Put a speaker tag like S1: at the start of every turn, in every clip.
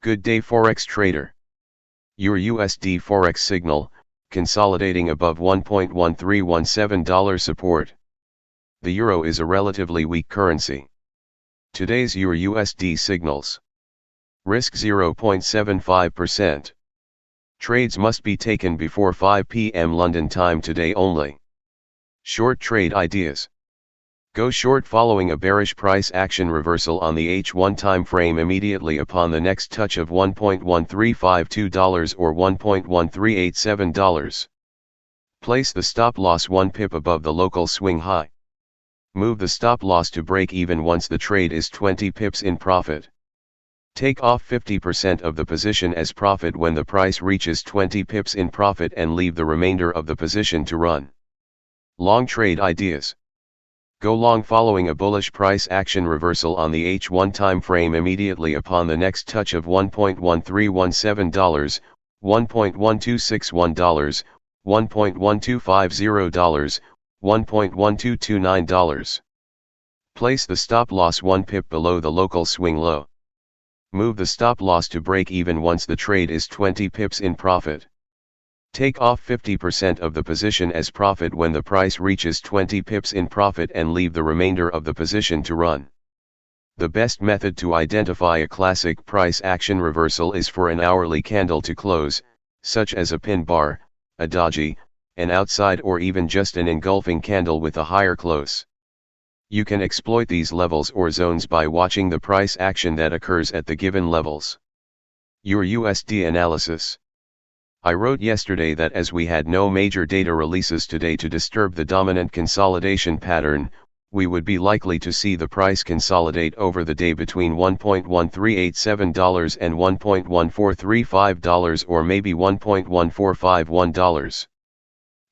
S1: Good day Forex trader. Your USD Forex signal, consolidating above $1.1317 support. The euro is a relatively weak currency. Today's Euro USD signals. Risk 0.75%. Trades must be taken before 5 p.m. London time today only. Short trade ideas. Go short following a bearish price action reversal on the H1 time frame immediately upon the next touch of $1.1352 or $1.1387. Place the stop loss 1 pip above the local swing high. Move the stop loss to break even once the trade is 20 pips in profit. Take off 50% of the position as profit when the price reaches 20 pips in profit and leave the remainder of the position to run. Long trade ideas. Go long following a bullish price action reversal on the H1 time frame immediately upon the next touch of $1.1317, $1.1261, $1.1250, $1.1229. Place the stop loss 1 pip below the local swing low. Move the stop loss to break even once the trade is 20 pips in profit. Take off 50% of the position as profit when the price reaches 20 pips in profit and leave the remainder of the position to run. The best method to identify a classic price action reversal is for an hourly candle to close, such as a pin bar, a doji, an outside or even just an engulfing candle with a higher close. You can exploit these levels or zones by watching the price action that occurs at the given levels. Your USD Analysis. I wrote yesterday that as we had no major data releases today to disturb the dominant consolidation pattern, we would be likely to see the price consolidate over the day between $1.1387 and $1.1435 or maybe $1.1451.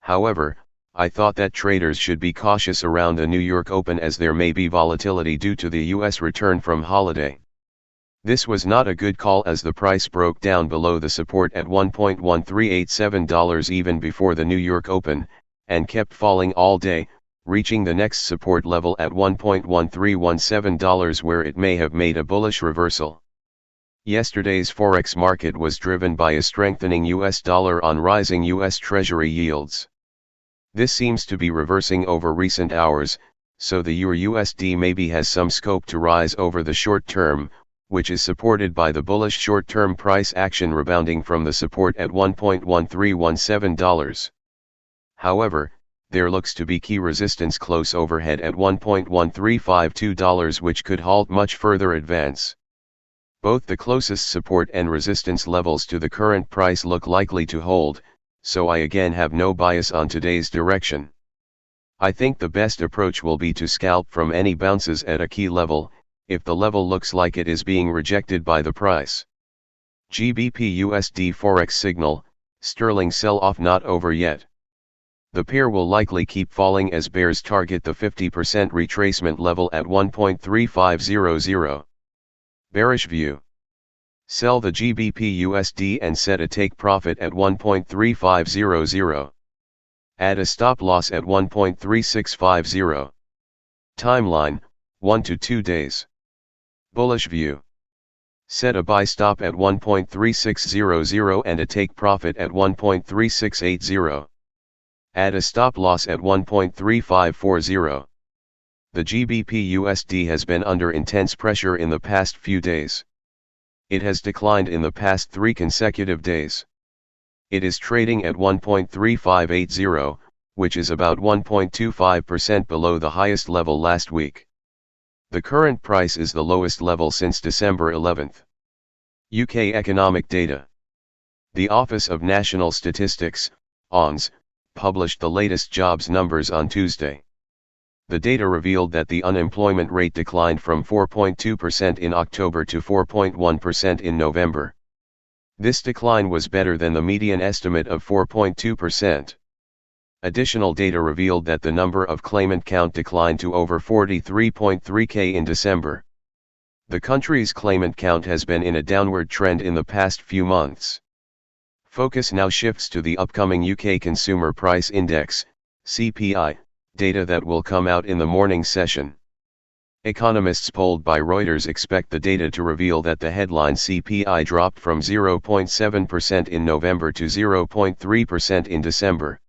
S1: However, I thought that traders should be cautious around the New York Open as there may be volatility due to the US return from holiday. This was not a good call as the price broke down below the support at $1.1387 even before the New York Open, and kept falling all day, reaching the next support level at $1.1317 where it may have made a bullish reversal. Yesterday's Forex market was driven by a strengthening US dollar on rising US Treasury yields. This seems to be reversing over recent hours, so the Euro USD maybe has some scope to rise over the short term, which is supported by the bullish short-term price action rebounding from the support at $1.1317. However, there looks to be key resistance close overhead at $1.1352 which could halt much further advance. Both the closest support and resistance levels to the current price look likely to hold, so I again have no bias on today's direction. I think the best approach will be to scalp from any bounces at a key level, if the level looks like it is being rejected by the price. Gbp Usd Forex signal, sterling sell-off not over yet. The pair will likely keep falling as bears target the 50% retracement level at 1.3500. Bearish view. Sell the Gbp Usd and set a take profit at 1.3500. Add a stop loss at 1.3650. Timeline, 1 to 2 days. Bullish view. Set a buy stop at 1.3600 and a take profit at 1.3680. Add a stop loss at 1.3540. The Gbp Usd has been under intense pressure in the past few days. It has declined in the past 3 consecutive days. It is trading at 1.3580, which is about 1.25% below the highest level last week. The current price is the lowest level since December 11th. UK economic data. The Office of National Statistics, ONS, published the latest jobs numbers on Tuesday. The data revealed that the unemployment rate declined from 4.2% in October to 4.1% in November. This decline was better than the median estimate of 4.2%. Additional data revealed that the number of claimant count declined to over 43.3k in December. The country's claimant count has been in a downward trend in the past few months. Focus now shifts to the upcoming UK Consumer Price Index, CPI, data that will come out in the morning session. Economists polled by Reuters expect the data to reveal that the headline CPI dropped from 0.7% in November to 0.3% in December.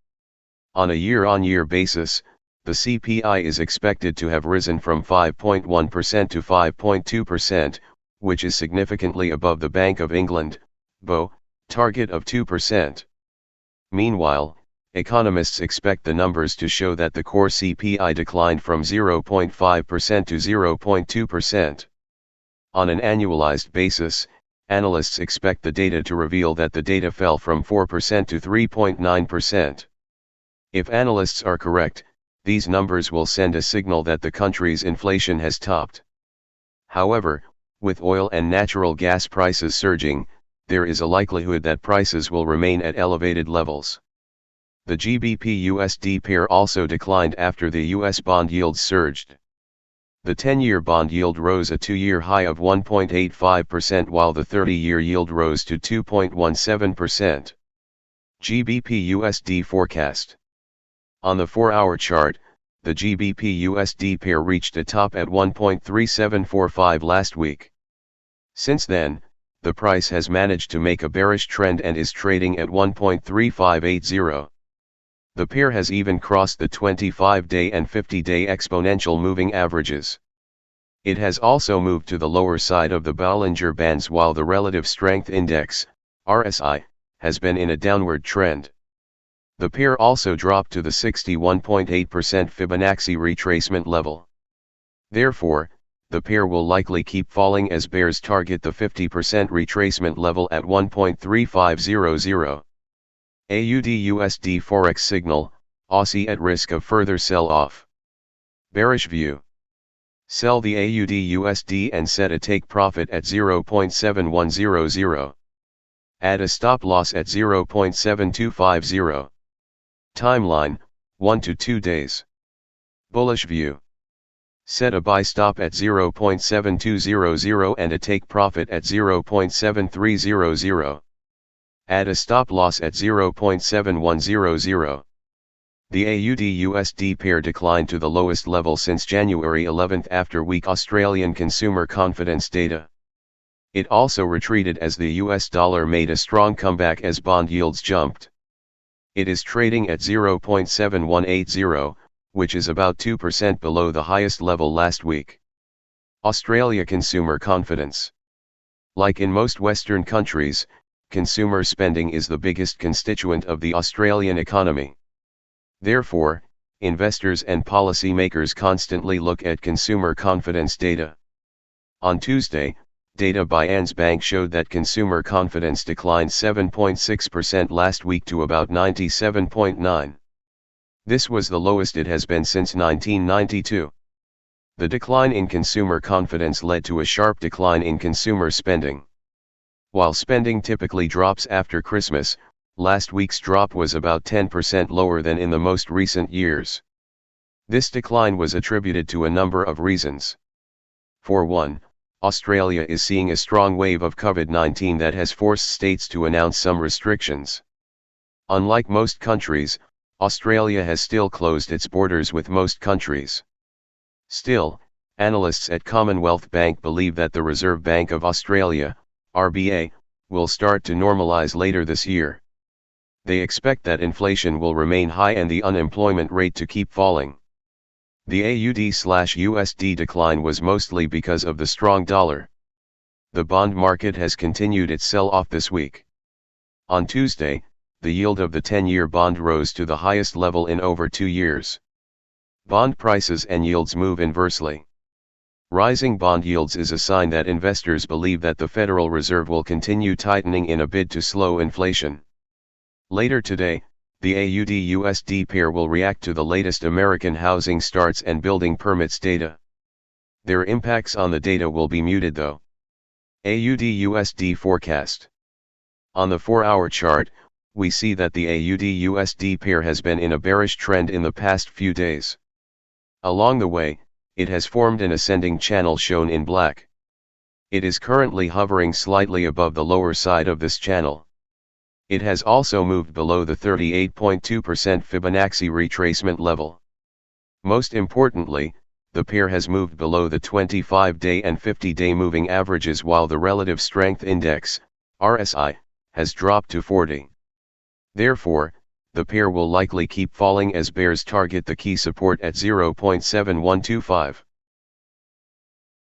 S1: On a year-on-year basis, the CPI is expected to have risen from 5.1% to 5.2%, which is significantly above the Bank of England, BoE, target of 2%. Meanwhile, economists expect the numbers to show that the core CPI declined from 0.5% to 0.2%. On an annualized basis, analysts expect the data to reveal that the data fell from 4% to 3.9%. If analysts are correct, these numbers will send a signal that the country's inflation has topped. However, with oil and natural gas prices surging, there is a likelihood that prices will remain at elevated levels. The Gbp Usd pair also declined after the US bond yields surged. The 10-year bond yield rose a 2-year high of 1.85% while the 30-year yield rose to 2.17%. Gbp Usd forecast. On the 4-hour chart, the Gbp Usd pair reached a top at 1.3745 last week. Since then, the price has managed to make a bearish trend and is trading at 1.3580. The pair has even crossed the 25-day and 50-day exponential moving averages. It has also moved to the lower side of the Bollinger Bands while the Relative Strength Index, RSI, has been in a downward trend. The pair also dropped to the 61.8% Fibonacci retracement level. Therefore, the pair will likely keep falling as bears target the 50% retracement level at 1.3500. Aud USD Forex signal, Aussie at risk of further sell-off. Bearish view. Sell the Aud USD and set a take profit at 0.7100. Add a stop loss at 0.7250. Timeline, 1 to 2 days. Bullish view. Set a buy stop at 0.7200 and a take profit at 0.7300. Add a stop loss at 0.7100. The AUD USD pair declined to the lowest level since January 11 after weak Australian consumer confidence data. It also retreated as the US dollar made a strong comeback as bond yields jumped. It is trading at 0.7180, which is about 2% below the highest level last week. Australia consumer confidence. Like in most Western countries, consumer spending is the biggest constituent of the Australian economy. Therefore, investors and policymakers constantly look at consumer confidence data. On Tuesday, data by ANZ Bank showed that consumer confidence declined 7.6% last week to about 97.9. This was the lowest it has been since 1992. The decline in consumer confidence led to a sharp decline in consumer spending. While spending typically drops after Christmas, last week's drop was about 10% lower than in the most recent years. This decline was attributed to a number of reasons. For one, Australia is seeing a strong wave of COVID-19 that has forced states to announce some restrictions. Unlike most countries, Australia has still closed its borders with most countries. Still, analysts at Commonwealth Bank believe that the Reserve Bank of Australia, RBA, will start to normalise later this year. They expect that inflation will remain high and the unemployment rate to keep falling. The AUD/USD decline was mostly because of the strong dollar. The bond market has continued its sell-off this week. On Tuesday, the yield of the 10-year bond rose to the highest level in over 2 years. Bond prices and yields move inversely. Rising bond yields is a sign that investors believe that the Federal Reserve will continue tightening in a bid to slow inflation. Later today, the AUD-USD pair will react to the latest American housing starts and building permits data. Their impacts on the data will be muted though. AUD-USD forecast. On the 4-hour chart, we see that the AUD-USD pair has been in a bearish trend in the past few days. Along the way, it has formed an ascending channel shown in black. It is currently hovering slightly above the lower side of this channel. It has also moved below the 38.2% Fibonacci retracement level. Most importantly, the pair has moved below the 25-day and 50-day moving averages while the relative strength index, RSI, has dropped to 40. Therefore, the pair will likely keep falling as bears target the key support at 0.7125.